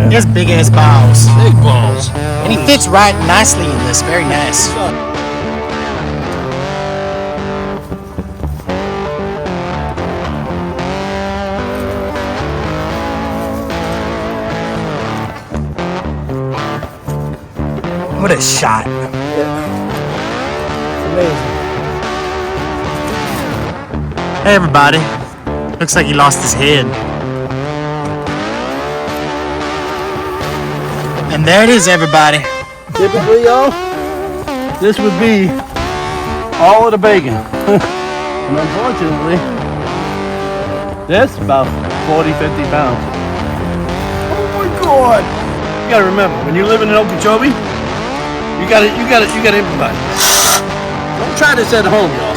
He has big ass balls. Big balls. And he fits right nicely in this. Very nice. What a shot. Amazing. Hey everybody. Looks like he lost his head. And there it is, everybody. Typically, y'all, this would be all of the bacon. And unfortunately, this about 40, 50 pounds. Oh my God. You gotta remember, when you're living in Okeechobee, you gotta improvise. Don't try this at home, y'all.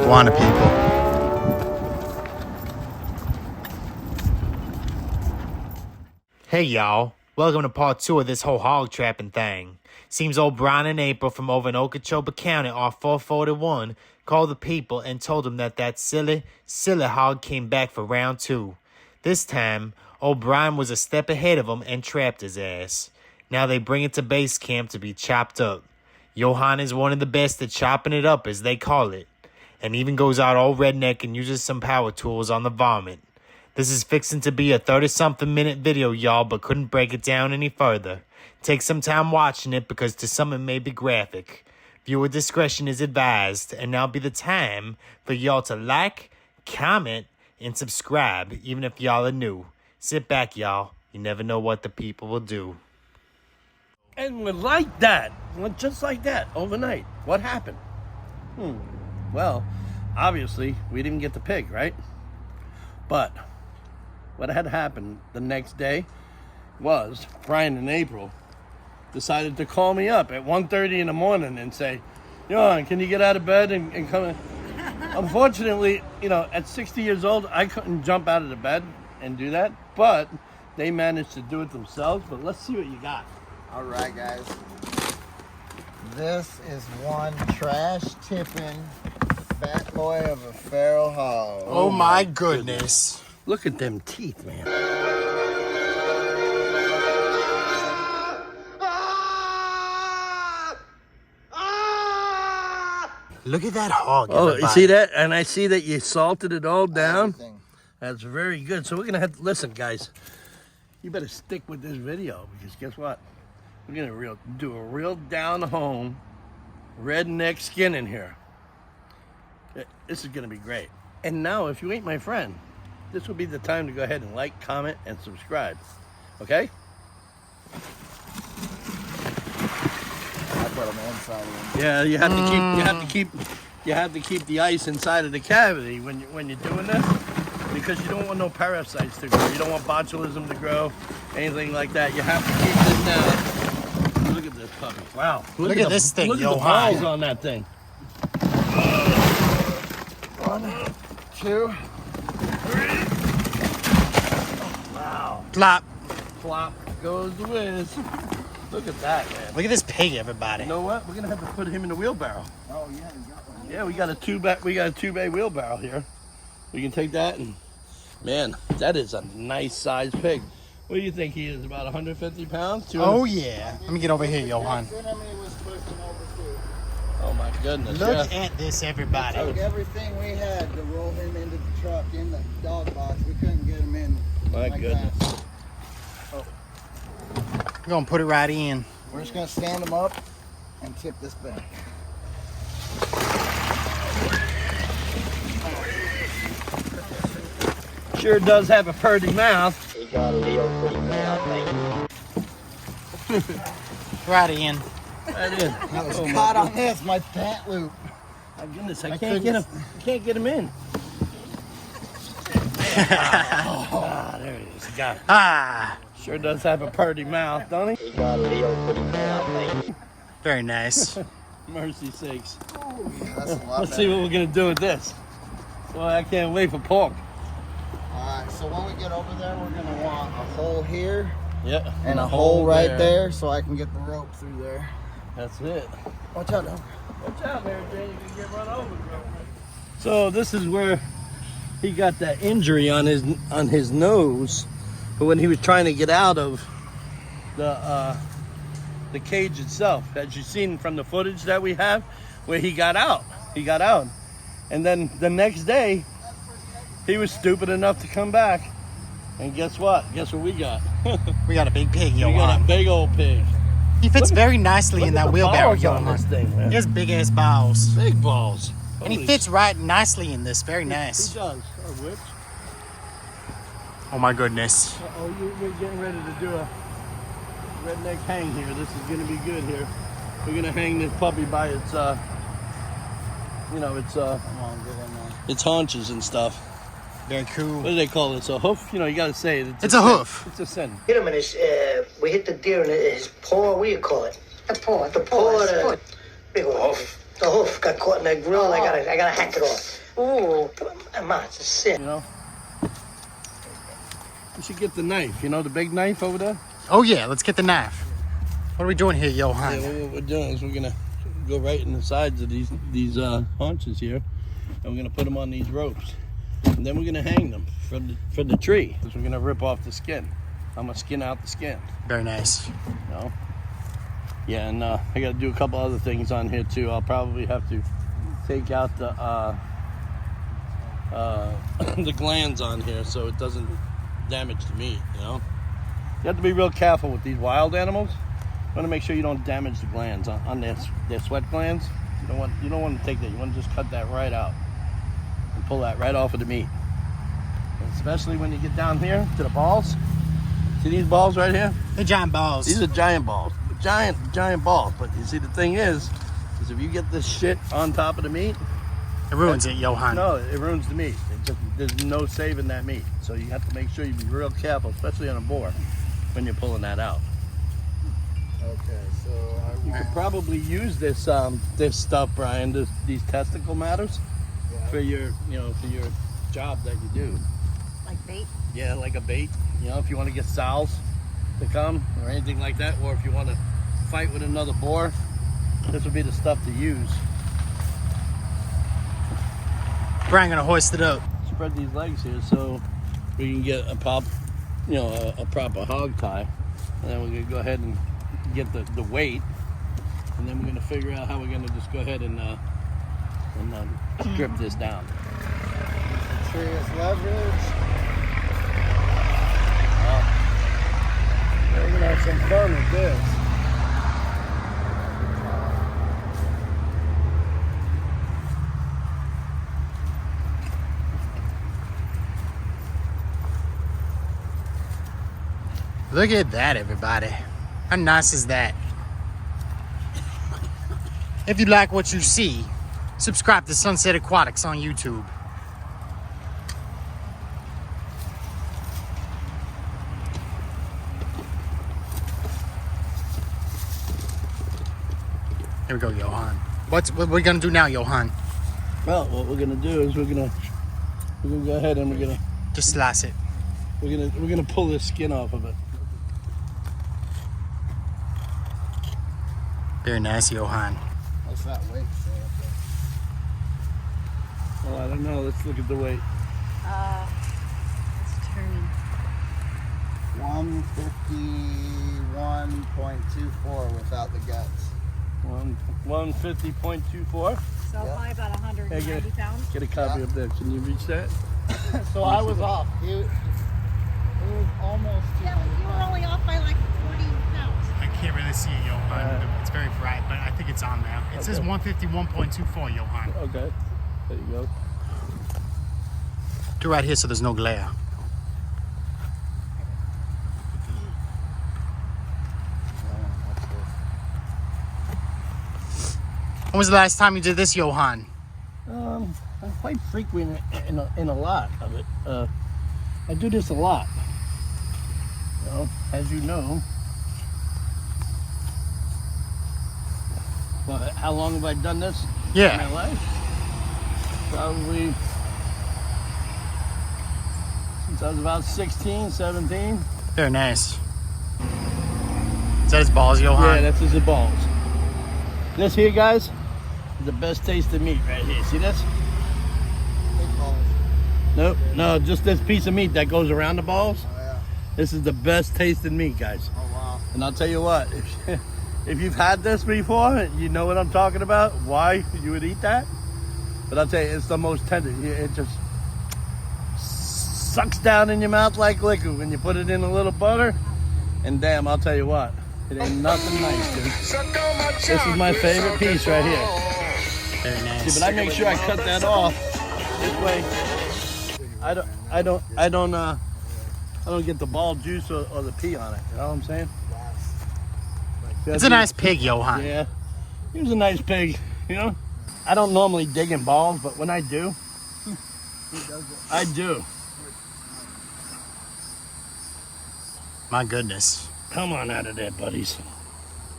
Iguana people. Hey y'all, welcome to part 2 of this whole hog trapping thing. Seems old Brian and April from over in Okeechobee County off 441 called the people and told them that silly hog came back for round 2. This time, old Brian was a step ahead of him and trapped his ass. Now they bring it to base camp to be chopped up. Johan is one of the best at chopping it up, as they call it, and even goes out all redneck and uses some power tools on the varmint. This is fixing to be a 30-something minute video, y'all, but couldn't break it down any further. Take some time watching it because to some it may be graphic. Viewer discretion is advised, and now be the time for y'all to like, comment, and subscribe, even if y'all are new. Sit back, y'all. You never know what the people will do. And like that, just like that, overnight, what happened? Well, obviously, we didn't get the pig, right? But what had happened the next day was Brian and April decided to call me up at 1:30 in the morning and say, Johan, can you get out of bed and come in? Unfortunately, at 60 years old, I couldn't jump out of the bed and do that, but they managed to do it themselves. But let's see what you got. All right, guys. This is one trash tipping fat boy of a feral hog. Oh my goodness. Look at them teeth, man. Look at that hog. Oh, everybody. you see that? And I see that you salted it all down. Everything. That's very good. So we're going to have to, listen, guys, you better stick with this video because guess what? We're going to do a real down-home redneck skin in here. This is going to be great. And now, if you ain't my friend, this will be the time to go ahead and like, comment, and subscribe. Okay? I put them inside of them. Yeah, you have to keep the ice inside of the cavity when you're doing this, because you don't want no parasites to grow. You don't want botulism to grow, anything like that. You have to keep this down. Look at this puppy. Wow. Look at this thing, Look at the Johan. balls on that thing. 1, 2, 3. Wow. Plop. Flop goes the whiz. Look at that, man. Look at this pig, everybody. You know what? We're gonna have to put him in the wheelbarrow. Oh yeah, you got one. Yeah, we got a two-bay wheelbarrow here. We can take that and, man, that is a nice sized pig. What do you think he is? About 150 pounds? 200? Oh yeah. Let me get over here, Johan. Cinnamon was pushing over too. Oh my goodness. Look yeah. at this, everybody. Took everything we had to roll him into the truck in the dog box. We couldn't get him in. My like goodness. that. I'm gonna put it right in. We're just gonna stand him up and tip this back. Sure does have a purty mouth. He got a real pretty mouth. Right in. That is. I was Oh, my caught on this, my pant loop. My goodness, I can't couldn't- get him. I can't get him in. Ah, there he is. He got it. Ah, Sure does have a purty mouth, don't he? He got a real pretty mouth. very nice. Mercy sakes. That's a lot Let's see what we're gonna do with this. Well, I can't wait for pork. Alright. So when we get over there, we're gonna want a hole here. Yeah. And a hole right there so I can get the rope through there. That's it. Watch out, dog. Watch out, Mary Jane. You can get run over, bro. So this is where he got that injury on his nose, but when he was trying to get out of the cage itself, as you've seen from the footage that we have, where he got out. He got out, and then the next day, he was stupid enough to come back. And guess what? Guess what we got? We got a big pig, We got a Johan. big old pig. He fits very nicely in that wheelbarrow, balls on Johan. this thing, man. He has big ass balls. Big balls. And he Holy fits right nicely in this. Very He nice. does. Oh, which? Oh my goodness. We're getting ready to do a redneck hang here. This is gonna be good here. We're gonna hang this puppy by its, Come on, get in there. its haunches and stuff. Very cool. What do they call it? It's a hoof? You know, you gotta say it. It's a hoof. It's a sin. Hit him in his, we hit the deer in his paw, what do you call it? The paw. The paw, his the foot. big hoof. The hoof got caught in that grill, I gotta hack it off. Ooh, Ma, it's a sin. You know? We should get the knife. You know the big knife over there? Oh yeah, let's get the knife. What are we doing here, Johan? Yeah, what we're doing is we're gonna go right in the sides of these haunches here, and we're gonna put them on these ropes, and then we're gonna hang them from the tree. Because we're gonna rip off the skin. I'm gonna skin out the skin. Very nice. You know? Yeah, and I gotta do a couple other things on here too. I'll probably have to take out the the glands on here so it doesn't damage the meat. You know, you have to be real careful with these wild animals. You want to make sure you don't damage the glands on their sweat glands. You don't want to take that. You want to just cut that right out and pull that right off of the meat. And especially when you get down here to the balls. See these balls right here? The giant balls. These are giant balls. Giant balls. But you see, the thing is if you get this shit on top of the meat, It ruins it, Johan. no, it ruins the meat. There's no saving that meat. So you have to make sure you be real careful, especially on a boar, when you're pulling that out. Okay, so I You could probably use this stuff, Brian, these testicle matters, for your job that you do. Like bait. Yeah, like a bait. You know, if you want to get sows to come or anything like that, or if you want to fight with another boar, this would be the stuff to use. Brian gonna hoist it up. Spread these legs here so we can get a proper hog tie, and then we're gonna go ahead and get the weight, and then we're gonna figure out how we're gonna just go ahead and strip this down. serious leverage. We're gonna have some fun with this. Look at that, everybody. How nice is that? If you like what you see, subscribe to Sunset Aquatics on YouTube. Here we go, Johan. What we gonna do now, Johan? Well, what we're gonna do is we're gonna go ahead and we're gonna Just slice it. pull this skin off of it. Very nice, Johan. What's that weight say up there? Well, I don't know. Let's look at the weight. It's turning. 151.24 without the guts. 150.24. So probably about 190 Hey, pounds. Get a copy up there. Can you reach that? So I was off. It was almost Yeah, you were only off by like 40 pounds. I can't really see it, Johan. It's very bright, but I think it's on there. It says 151.24, Johan. Okay. There you go. Do right here so there's no glare. When was the last time you did this, Johan? I'm quite frequent in a lot of it. I do this a lot. You know, as you know. Well, how long have I done this in Yeah. my life? Probably Since I was about 16, 17. Very nice. Is that his balls, Johan? Yeah, that's his balls. This here, guys, is the best tasting meat right here. See this? Nope, no, just this piece of meat that goes around the balls. Oh, yeah. This is the best tasting meat, guys. Oh, wow. And I'll tell you what, if you've had this before, you know what I'm talking about, why you would eat that. But I'll tell you, it's the most tender. It just sucks down in your mouth like liquor when you put it in a little butter. And damn, I'll tell you what, it ain't nothing nice, dude. This is my favorite piece right here. Very nice. See, but I make sure I cut that off this way. I don't get the ball juice or the pee on it. You know what I'm saying? It's a nice pig, Johan. Yeah, he was a nice pig. You know, I don't normally dig in balls, but when I do, I do. My goodness. Come on out of there, buddies. I'm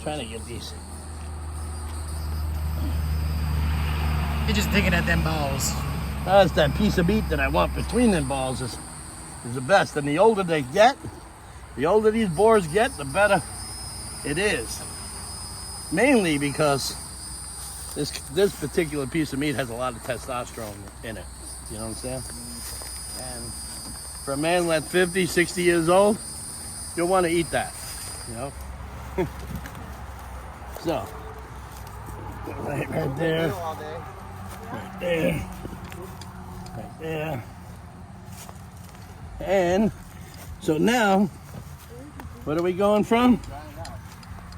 trying to get these. You're just digging at them balls. That's that piece of meat that I want between them balls is the best. And the older they get, the older these boars get, the better it is. Mainly because this particular piece of meat has a lot of testosterone in it. You know what I'm saying? And for a man like 50, 60 years old, you'll want to eat that, you know? So, right there, right there, right there. And so now, what are we going from?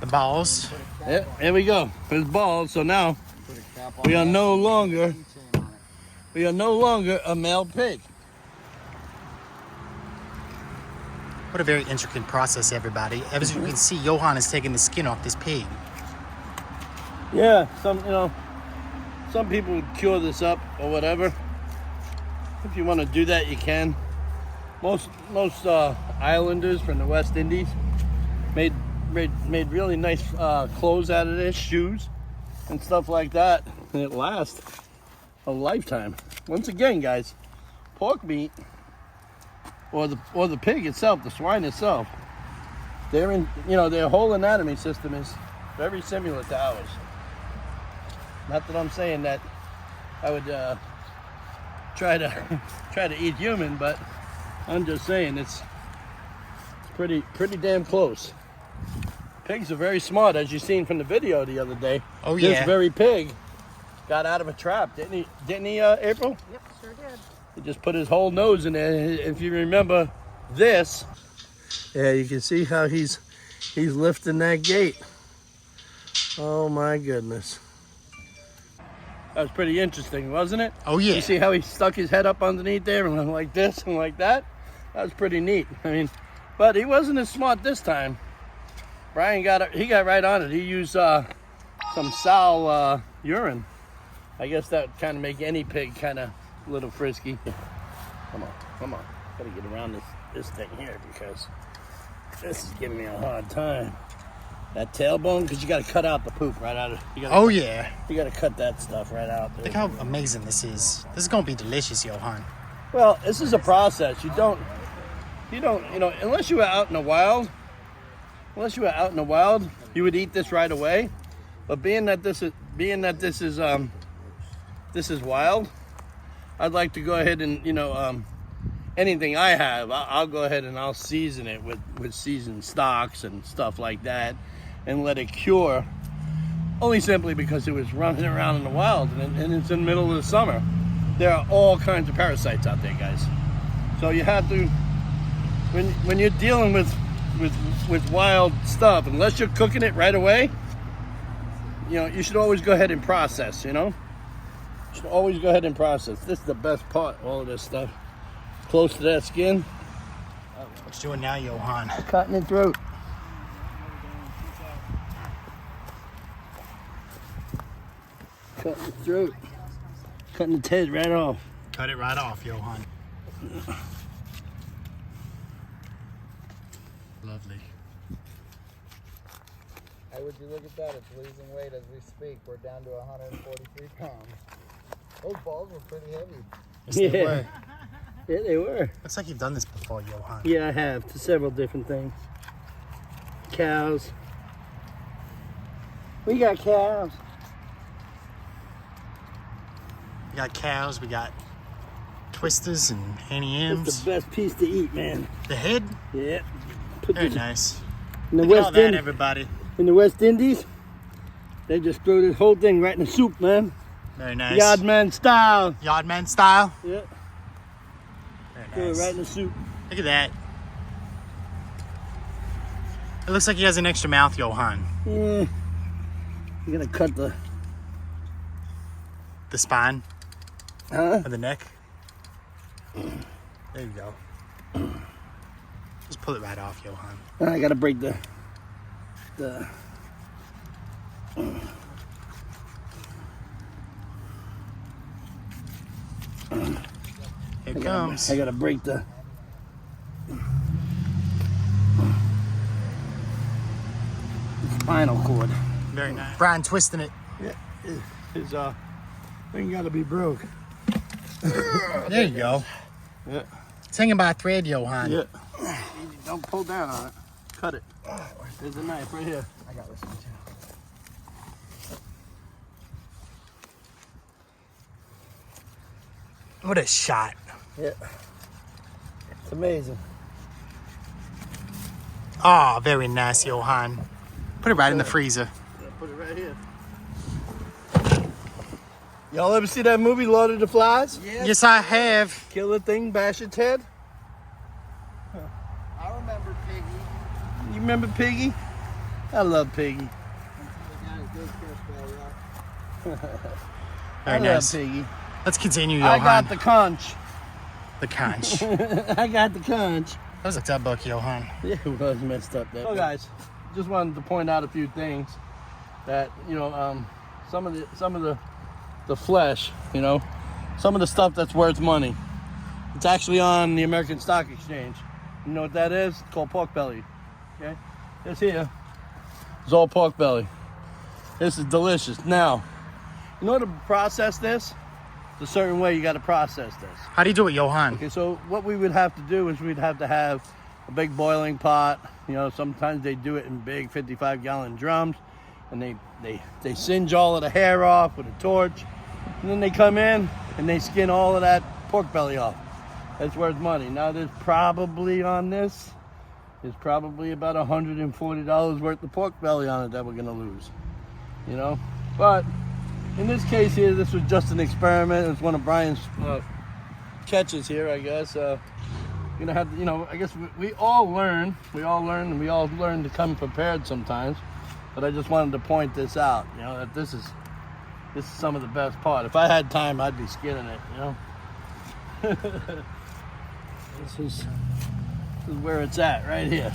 The balls. Yeah, here we go. There's balls. So now we are no longer a male pig. What a very intricate process, everybody. As you can see, Johan is taking the skin off this pig. Yeah, some people would cure this up or whatever. If you want to do that, you can. Most islanders from the West Indies made really nice clothes out of this, shoes and stuff like that, and it lasts a lifetime. Once again, guys, pork meat or the pig itself, the swine itself, their whole anatomy system is very similar to ours. Not that I'm saying that I would try to eat human, but I'm just saying it's pretty damn close. Pigs are very smart, as you seen from the video the other day. Oh yeah. This very pig got out of a trap, didn't he? Didn't he, April? Yep, sure did. He just put his whole nose in there. If you remember this, yeah, you can see how he's lifting that gate. Oh my goodness. That was pretty interesting, wasn't it? Oh yeah. You see how he stuck his head up underneath there and went like this and like that? That was pretty neat. I mean, but he wasn't as smart this time. Brian got right on it. He used some sow urine. I guess that would kind of make any pig kind of a little frisky. Come on. Gotta get around this thing here because this is giving me a hard time. That tailbone, because you got to cut out the poop right out of it. Oh yeah. You got to cut that stuff right out. Dude. Look how amazing this is. This is gonna be delicious, Johan. Well, this is a process. You don't, unless you were out in the wild. Unless you were out in the wild, you would eat this right away. But being that this is wild, I'd like to go ahead and anything I have, I'll go ahead and I'll season it with seasoned stocks and stuff like that, and let it cure. Only simply because it was running around in the wild, and it's in the middle of the summer. There are all kinds of parasites out there, guys. So you have to, when you're dealing with wild stuff, unless you're cooking it right away, you should always go ahead and process. You should always go ahead and process. This is the best part. All of this stuff close to that skin. What you doing now, Johan? Cutting the throat. Cutting the throat. Cutting the head right off. Cut it right off, Johan. Lovely. Hey, would you look at that? It's losing weight as we speak. We're down to 143 pounds. Those balls were pretty heavy. Yes, they were. Yeah, they were. Looks like you've done this before, Johan. Yeah, I have, to several different things. Cows. We got cows. We got cows, we got twisters and Annie It's M's. the best piece to eat, man. The head? Yeah. Put Very this nice. in the Look at all West that, Indies. everybody. In the West Indies, they just throw this whole thing right in the soup, man. Very nice. Yardman style. Yardman style. Yeah. Very Throw it nice. right in the soup. Look at that. It looks like he has an extra mouth, Johan. Yeah. You're gonna cut the. The spine Huh? of the neck. There you go. Just pull it right off, Johan. I gotta break the. Here it comes. I gotta break the. Spinal cord. Very nice. Brian twisting it. Yeah. His thing gotta be broke. There you go. Yeah. It's hanging by a thread, Johan. Yeah. Don't pull down on it. Cut it. There's a knife right here. I got this one too. What a shot. Yeah. It's amazing. Oh, very nice, Johan. Put it right in the freezer. Put it right here. Y'all ever see that movie, Lord of the Flies? Yes, I have. Kill the thing, bash its head. I remember Piggy. You remember Piggy? I love Piggy. Very I nice. love Piggy. Let's continue, I Johan. got the conch. The conch. I got the conch. That was a tough book, Johan. Yeah, it was messed up. That. So guys, just wanted to point out a few things that some of the flesh, some of the stuff that's worth money. It's actually on the American Stock Exchange. You know what that is? It's called pork belly. Okay, this here is all pork belly. This is delicious. Now, in order to process this, it's a certain way you got to process this. How do you do it, Johan? Okay, so what we would have to do is we'd have to have a big boiling pot. Sometimes they do it in big 55-gallon drums, and they singe all of the hair off with a torch, and then they come in and they skin all of that pork belly off. That's worth money. Now there's probably on this, there's probably about $140 worth of pork belly on it that we're gonna lose. But in this case here, this was just an experiment. It's one of Brian's catches here, I guess. Gonna have to, I guess we all learn, and we all learn to come prepared sometimes. But I just wanted to point this out, that this is some of the best part. If I had time, I'd be skinning it, This is where it's at, right here.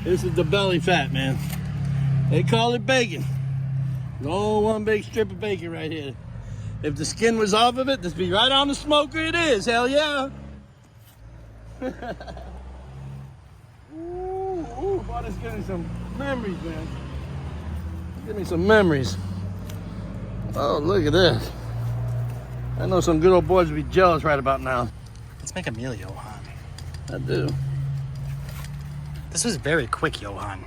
This is the belly fat, man. They call it bacon. It's all one big strip of bacon right here. If the skin was off of it, this be right on the smoker. It is, hell yeah. Ooh, boy, this gives me some memories, man. Give me some memories. Oh, look at this. I know some good old boys would be jealous right about now. Let's make a meal, Johan. I do. This was very quick, Johan.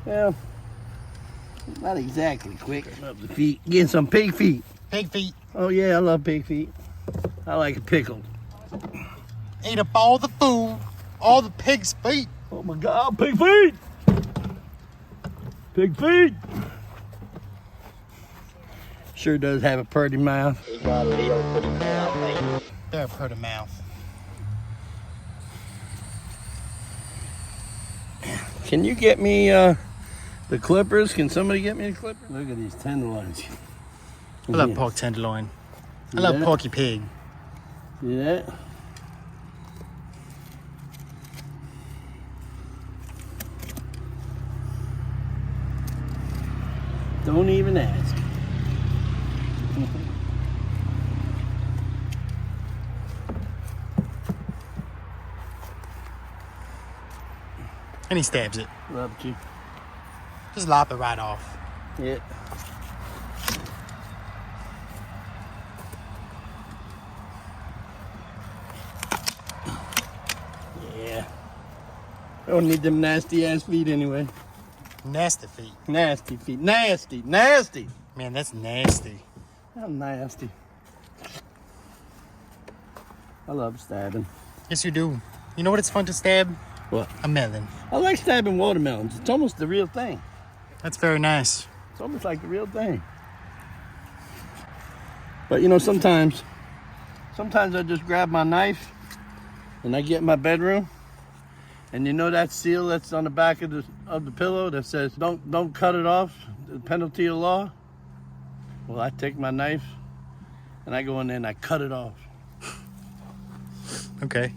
Yeah. Not exactly quick. Love the feet. Getting some pig feet. Pig feet. Oh yeah, I love pig feet. I like it pickled. Ate up all the food, all the pig's feet. Oh my God, pig feet! Pig feet! Sure does have a pretty mouth. He got a little pretty mouth, ain't he? Very pretty mouth. Can you get me the clippers? Can somebody get me the clippers? Look at these tenderloins. I love pork tenderloin. I love Yeah. porky pig. See that? Don't even ask. And he stabs it. Love you. Just lop it right off. Yeah. I don't need them nasty ass feet anyway. Nasty feet. Nasty feet. Nasty. Nasty. Man, that's nasty. How nasty. I love stabbing. Yes, you do. You know what it's fun to stab? What? A melon. I like stabbing watermelons. It's almost the real thing. That's very nice. It's almost like the real thing. But you know, sometimes I just grab my knife and I get in my bedroom, and you know that seal that's on the back of the pillow that says don't cut it off, the penalty of law. Well, I take my knife and I go in there and I cut it off. Okay.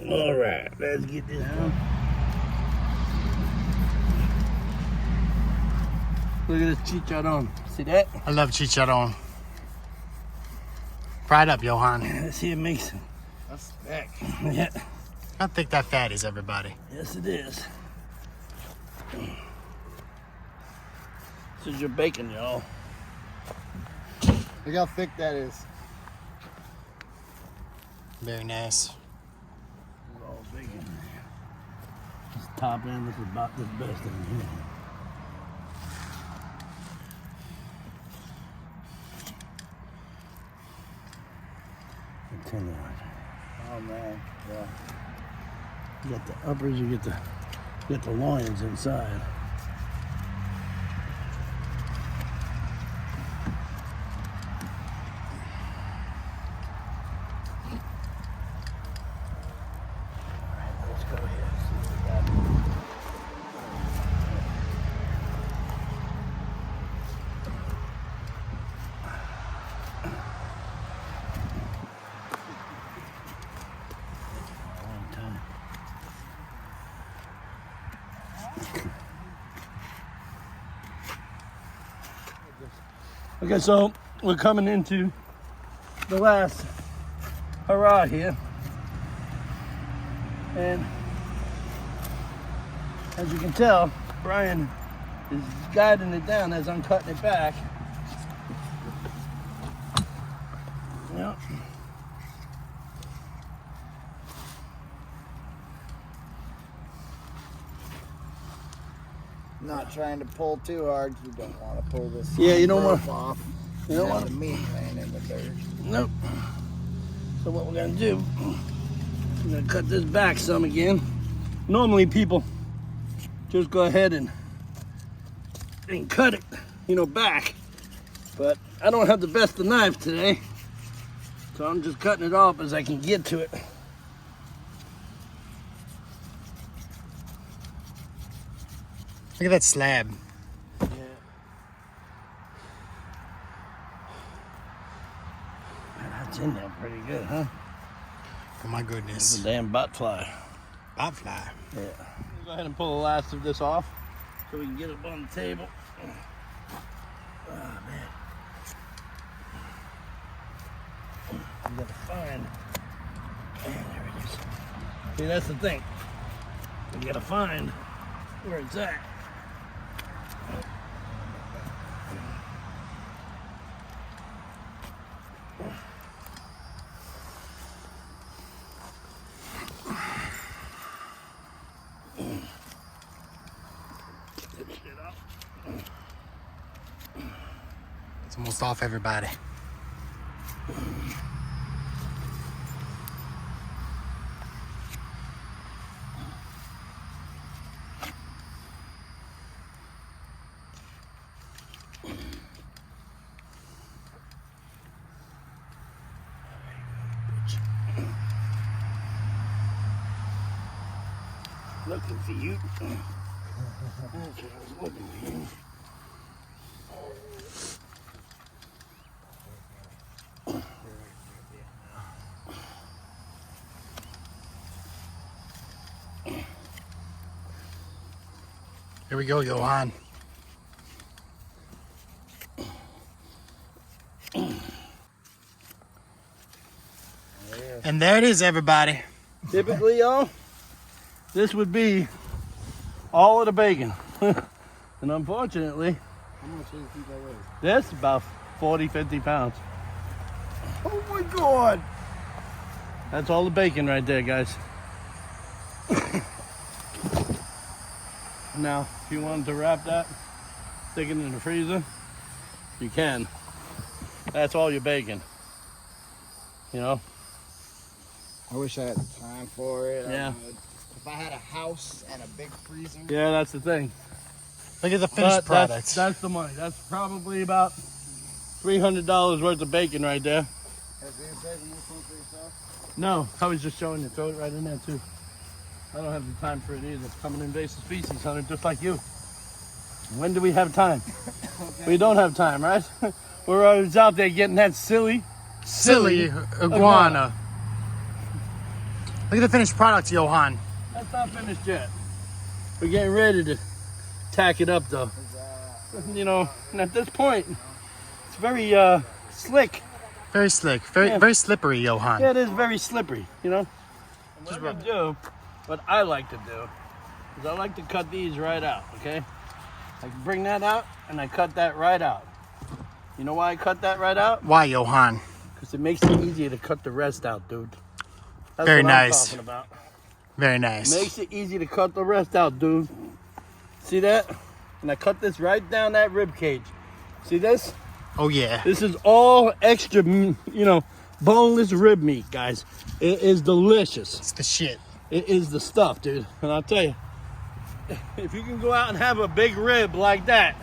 All right, let's get this out. Look at this chicharron. See that? I love chicharron. Fry it up, Johan. Let's see it makes it. That's thick. Yeah. How thick that fat is, everybody. Yes, it is. This is your bacon, y'all. Look how thick that is. Very nice. It's all bacon. This top end, this is about the best in here. Tenderloin. Oh man, yeah. You got the uppers, you get the loins inside. Alright, let's go here. See what we got. Okay, so we're coming into the last hurrah here. And as you can tell, Brian is guiding it down as I'm cutting it back. Yep. Not trying to pull too hard. You don't want to pull this. Yeah, you don't rope want- off. you don't Have want- the meat laying in the dirt. Nope. So what we're gonna do, I'm gonna cut this back some again. Normally people just go ahead and cut it, you know, back. But I don't have the best of knife today. So I'm just cutting it off as I can get to it. Look at that slab. Yeah. That's in there pretty good, huh? Oh my It's goodness. a damn butt fly. Bot fly. Yeah. Go ahead and pull the last of this off so we can get it on the table. Oh man. You gotta find. Man, there it is. See, that's the thing. You gotta find where it's at. Get this shit up. It's almost off, everybody. Looking for you. That's what I was looking for you. Here we go, Johan. And there it is, everybody. Typically, y'all, this would be all of the bacon. And unfortunately, How much do you think that weighs? This about 40, 50 pounds. Oh my God! That's all the bacon right there, guys. Now, if you wanted to wrap that, stick it in the freezer, you can. That's all your bacon. You know? I wish I had the time for it. Yeah. If I had a house and a big freezer. Yeah, that's the thing. Look at the finished But product. that's the money. That's probably about $300 worth of bacon right there. Has the inside more fun for yourself? No, I was just showing you. Throw it right in there too. I don't have the time for it either. I'm an invasive species hunter, just like you. When do we have time? Okay. We don't have time, right? We're always out there getting that silly iguana. Look at the finished product, Johan. That's not finished yet. We're getting ready to tack it up though. You know, and at this point, it's very slick. Very slick. Very slippery, Johan. Yeah, it is very slippery, you know? What I like to do is I like to cut these right out, okay? I bring that out and I cut that right out. You know why I cut that right out? Why, Johan? Because it makes it easier to cut the rest out, dude. That's Very what nice. I'm talking about. Very nice. Makes it easy to cut the rest out, dude. See that? And I cut this right down that rib cage. See this? Oh, yeah. This is all extra, you know, boneless rib meat, guys. It is delicious. It's the shit. It is the stuff, dude. And I'll tell you, if you can go out and have a big rib like that,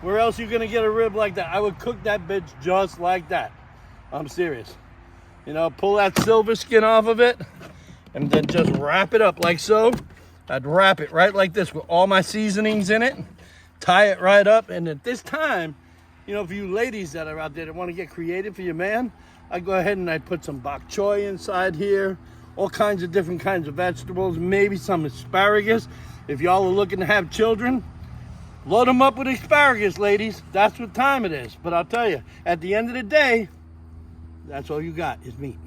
where else you gonna get a rib like that? I would cook that bitch just like that. I'm serious. You know, pull that silver skin off of it and then just wrap it up like so. I'd wrap it right like this with all my seasonings in it, tie it right up, and at this time, you know, for you ladies that are out there that want to get creative for your man, I go ahead and I put some bok choy inside here, all kinds of different kinds of vegetables, maybe some asparagus. If y'all are looking to have children, load them up with asparagus, ladies. That's what time it is. But I'll tell you, at the end of the day, that's all you got is meat.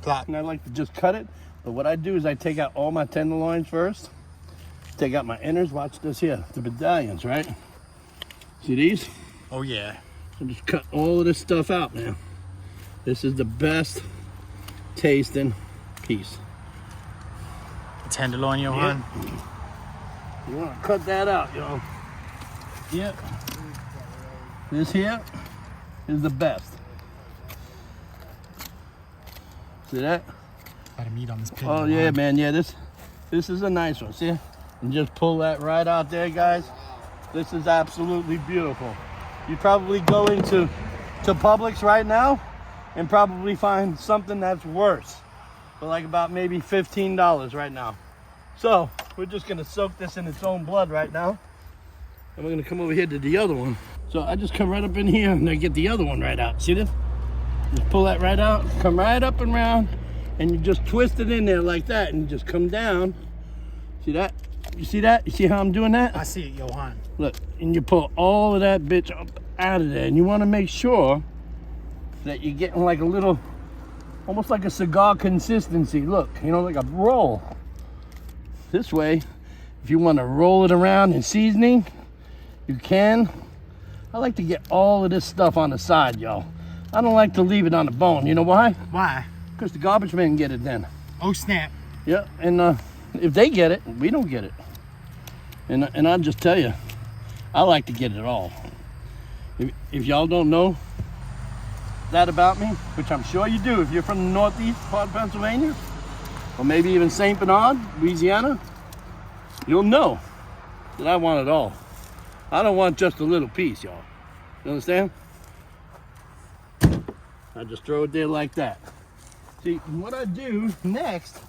Plop. And I like to just cut it. But what I do is I take out all my tenderloins first. Take out my innards. Watch this here. The medallions, right? See these? Oh, yeah. So just cut all of this stuff out, man. This is the best tasting piece. The tenderloin, Johan. You want to cut that out, yo. Yep. This here is the best. See that? A lot of meat on this pig. Oh yeah, man. Yeah, this is a nice one. See? And just pull that right out there, guys. This is absolutely beautiful. You probably go into Publix right now and probably find something that's worse for like about maybe $15 right now. So we're just gonna soak this in its own blood right now, and we're gonna come over here to the other one. So I just come right up in here and I get the other one right out. See this? Just pull that right out, come right up and round, and you just twist it in there like that, and you just come down. See that? You see that? You see how I'm doing that? I see it, Johan. Look, and you pull all of that bitch up out of there, and you want to make sure that you're getting like a little, almost like a cigar consistency. Look, you know, like a roll. This way, if you want to roll it around in seasoning, you can. I like to get all of this stuff on the side, y'all. I don't like to leave it on the bone. You know why? Why? Because the garbage men get it then. Oh, snap. Yeah, and if they get it, we don't get it. And I'll just tell you, I like to get it all. If y'all don't know that about me, which I'm sure you do if you're from the northeast part of Pennsylvania, or maybe even St. Bernard, Louisiana, you'll know that I want it all. I don't want just a little piece, y'all. You understand? I just throw it there like that. See, what I do next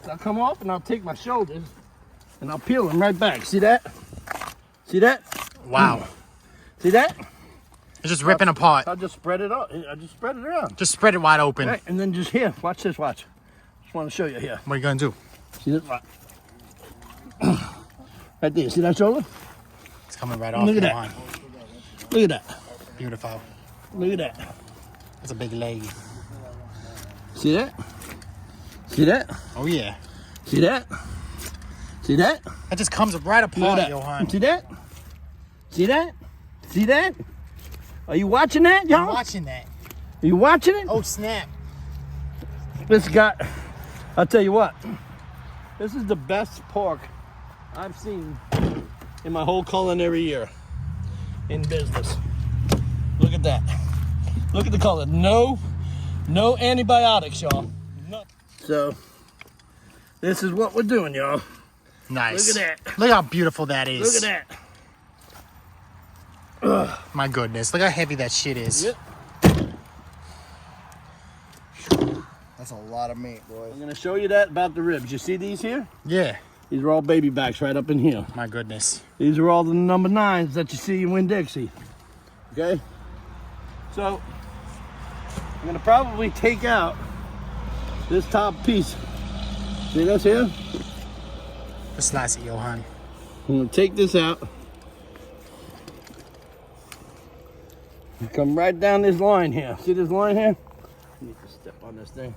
is I'll come off and I'll take my shoulders and I'll peel them right back. See that? See that? Wow. See that? It's just ripping apart. I'll just spread it out. I just spread it around. Just spread it wide open. Right, and then just here, watch this, watch. Just want to show you here. What are you going to do? See this? Right there, see that shoulder? It's coming right off, Look at Johan. that. Look at that. Beautiful. Look at that. That's a big leg. See that? See that? Oh, yeah. See that? See that? That just comes right Look at apart, that. Johan. See that? See that? See that? Are you watching that, y'all? I'm watching that. Are you watching it? Oh, snap. This guy, I'll tell you what. This is the best pork I've seen in my whole culinary year in business. Look at that. Look at the color. No antibiotics, y'all. No. So, this is what we're doing, y'all. Nice. Look at that. Look how beautiful that is. Look at that. My goodness. Look how heavy that shit is. Yep. That's a lot of meat, boys. I'm gonna show you that about the ribs. You see these here? Yeah. These are all baby backs right up in here. My goodness. These are all the number 9s that you see in Winn-Dixie. Okay? So, I'm gonna probably take out this top piece. See this here? Let's slice it, Johan. I'm gonna take this out. And come right down this line here. See this line here? I need to step on this thing.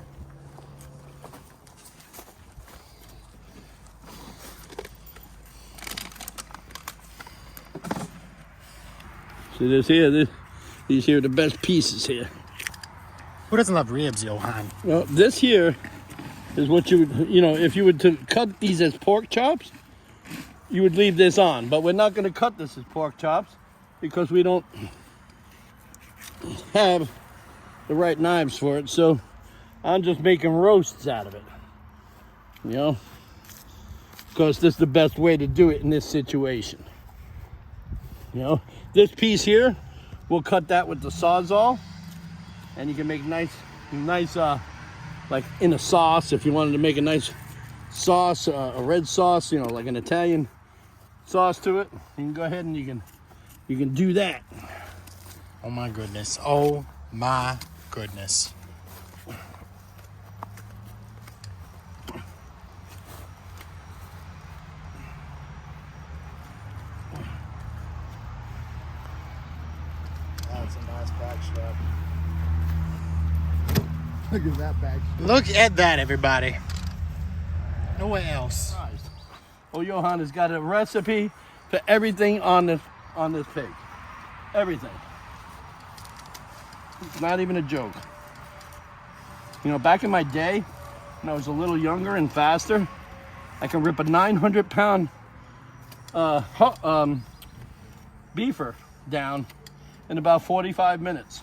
See this here? These here are the best pieces here. Who doesn't love ribs, Johan? Well, this here is what you would, if you were to cut these as pork chops, you would leave this on. But we're not going to cut this as pork chops because we don't have the right knives for it. So I'm just making roasts out of it, because this is the best way to do it in this situation. This piece here, we'll cut that with the Sawzall, and you can make nice, like in a sauce. If you wanted to make a nice sauce, a red sauce, like an Italian sauce to it, you can go ahead and you can do that. Oh my goodness. Oh my goodness. That's a nice back strap. Look at that back strap. Look at that, everybody. Nowhere else. Oh, Johan has got a recipe for everything on this pig. Everything. It's not even a joke. Back in my day, when I was a little younger and faster, I can rip a 900-pound beefer down in about 45 minutes.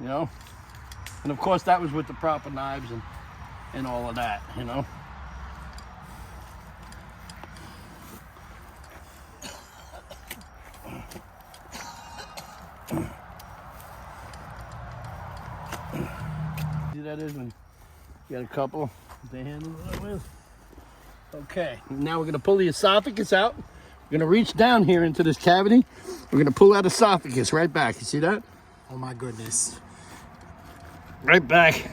And of course that was with the proper knives and all of that, See that is when you got a couple to handle it with. Okay, now we're gonna pull the esophagus out. We're gonna reach down here into this cavity. We're gonna pull that esophagus right back. You see that? Oh my goodness. Right back.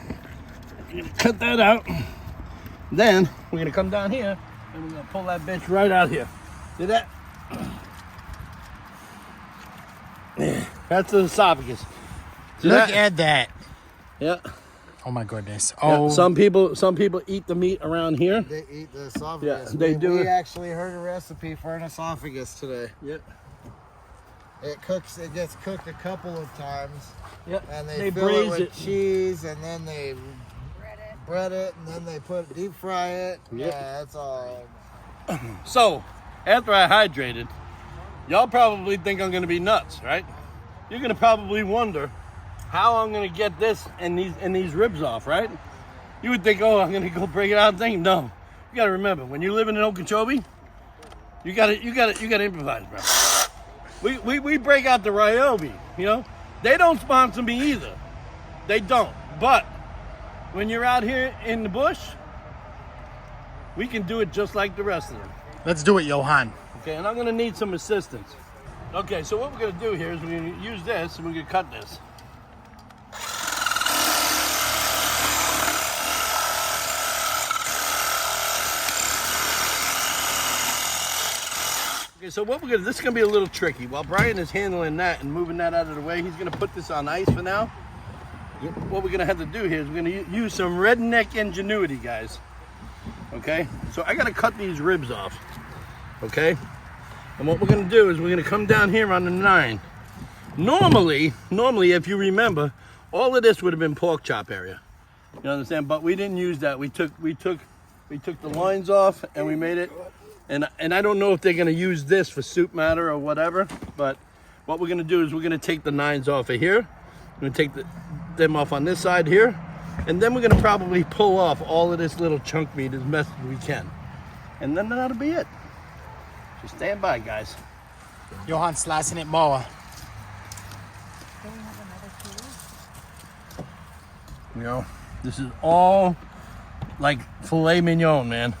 We're gonna cut that out. Then we're gonna come down here and we're gonna pull that bitch right out here. See that? That's the esophagus. See Look that? at that. Yeah. Oh my goodness. Yeah, Oh. some people eat the meat around here. They eat the esophagus. Yeah, they do We it. actually heard a recipe for an esophagus today. Yep. It gets cooked a couple of times. Yep. And They they fill it braise with it. cheese, and then they bread it, and then they deep fry it. Yep. Yeah, that's all. So, after I hydrated, y'all probably think I'm gonna be nuts, right? You're gonna probably wonder how I'm gonna get this and these ribs off, right? You would think, oh, I'm gonna go break it out and think, no. You gotta remember, when you're living in Okeechobee, you gotta improvise, bro. We break out the Ryobi, They don't sponsor me either. They don't. But when you're out here in the bush, we can do it just like the rest of them. Let's do it, Johan. Okay, and I'm gonna need some assistance. Okay, so what we're gonna do here is we're gonna use this and we're gonna cut this. Okay, so this is gonna be a little tricky. While Brian is handling that and moving that out of the way, he's gonna put this on ice for now. What we're gonna have to do here is we're gonna use some redneck ingenuity, guys. Okay, so I gotta cut these ribs off. Okay, And what we're gonna do is we're gonna come down here on the 9. Normally, if you remember, all of this would have been pork chop area. You understand? But we didn't use that. We took the lines off and we made it. And I don't know if they're gonna use this for soup matter or whatever. But what we're gonna do is we're gonna take the 9s off of here. We're gonna take them off on this side here, and then we're gonna probably pull off all of this little chunk meat as best as we can. And then that'll be it. Just stand by, guys. Johan slicing it more. You know, this is all like filet mignon, man.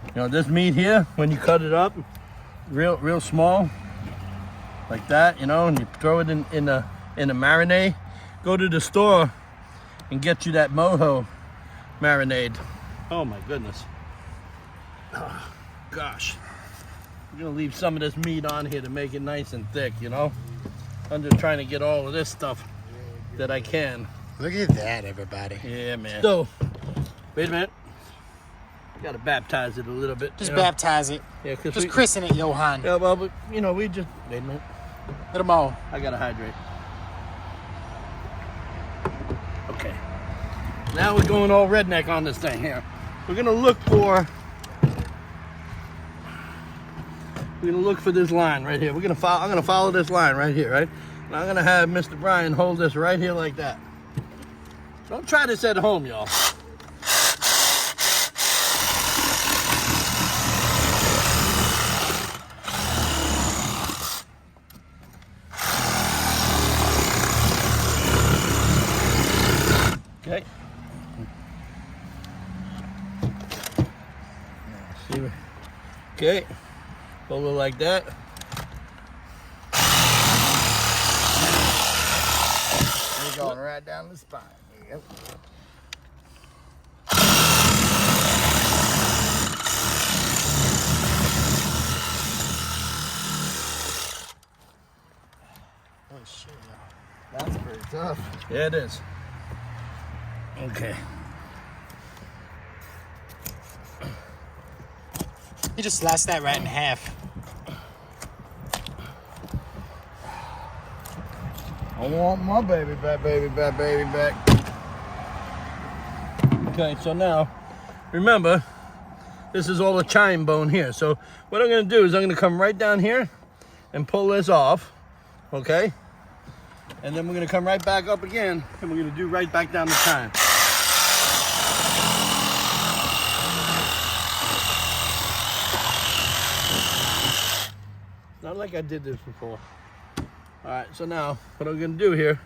You know, this meat here, when you cut it up, real small, like that, you know, and you throw it in a marinade. Go to the store and get you that mojo marinade. Oh my goodness. Oh, gosh. I'm gonna leave some of this meat on here to make it nice and thick, you know? I'm just trying to get all of this stuff that I can. Look at that, everybody. Yeah, man. So, wait a minute. Gotta baptize it a little bit. Just baptize it. Yeah, just christen it, Johan. Yeah, well, but, you know, we just... Wait a minute. Let them all. I gotta hydrate. Okay. Now we're going all redneck on this thing here. We're gonna look for this line right here. I'm gonna follow this line right here, right? And I'm gonna have Mr. Brian hold this right here like that. Don't try this at home, y'all. Okay. See. Okay. Hold it like that. We're going right down the spine. Yep. Oh, shit. That's pretty tough. Yeah, it is. Okay. You just slice that right in half. I want my baby back, baby back, baby back. Okay, so now, remember, this is all a chine bone here. So what I'm gonna do is I'm gonna come right down here and pull this off, okay? And then we're gonna come right back up again and we're gonna do right back down the chine. Not like I did this before. All right, so now what I'm gonna do here is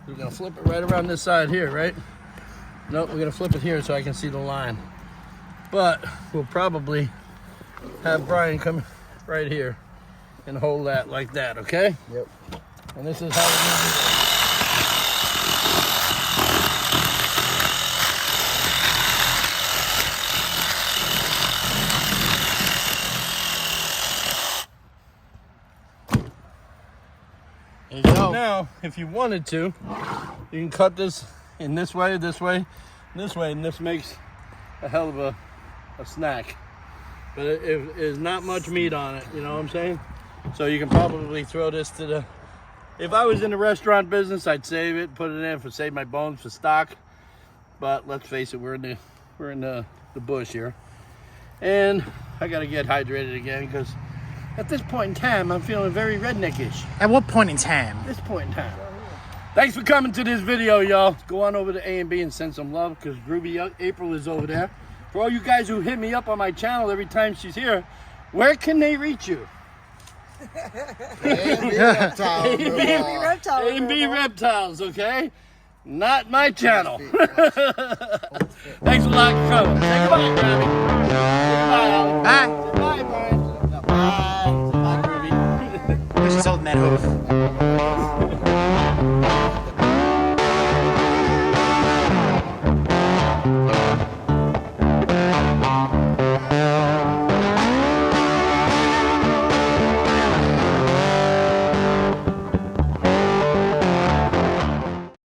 we're gonna flip it right around this side here, right? Nope, we're gonna flip it here so I can see the line. But we'll probably have Brian come right here and hold that like that, okay? Yep. And this is how we're gonna do it. There you go. Now, if you wanted to, you can cut this in this way, and this way, and this makes a hell of a snack. But it is not much meat on it, you know what I'm saying? So you can probably throw this to the... If I was in the restaurant business, I'd save it, put it in for save my bones for stock. But let's face it, we're in the bush here. And I gotta get hydrated again because at this point in time, I'm feeling very redneckish. At what point in time? This point in time. Thanks for coming to this video, y'all. Go on over to A&B and send some love because Groovy April is over there. For all you guys who hit me up on my channel every time she's here, where can they reach you? A&B Reptiles. A&B Reptiles, okay? Not my channel. Thanks a lot for coming. Say goodbye, Gabby. Say goodbye, Alan. Bye. Say bye, Brian. Bye. She's holding that hoof.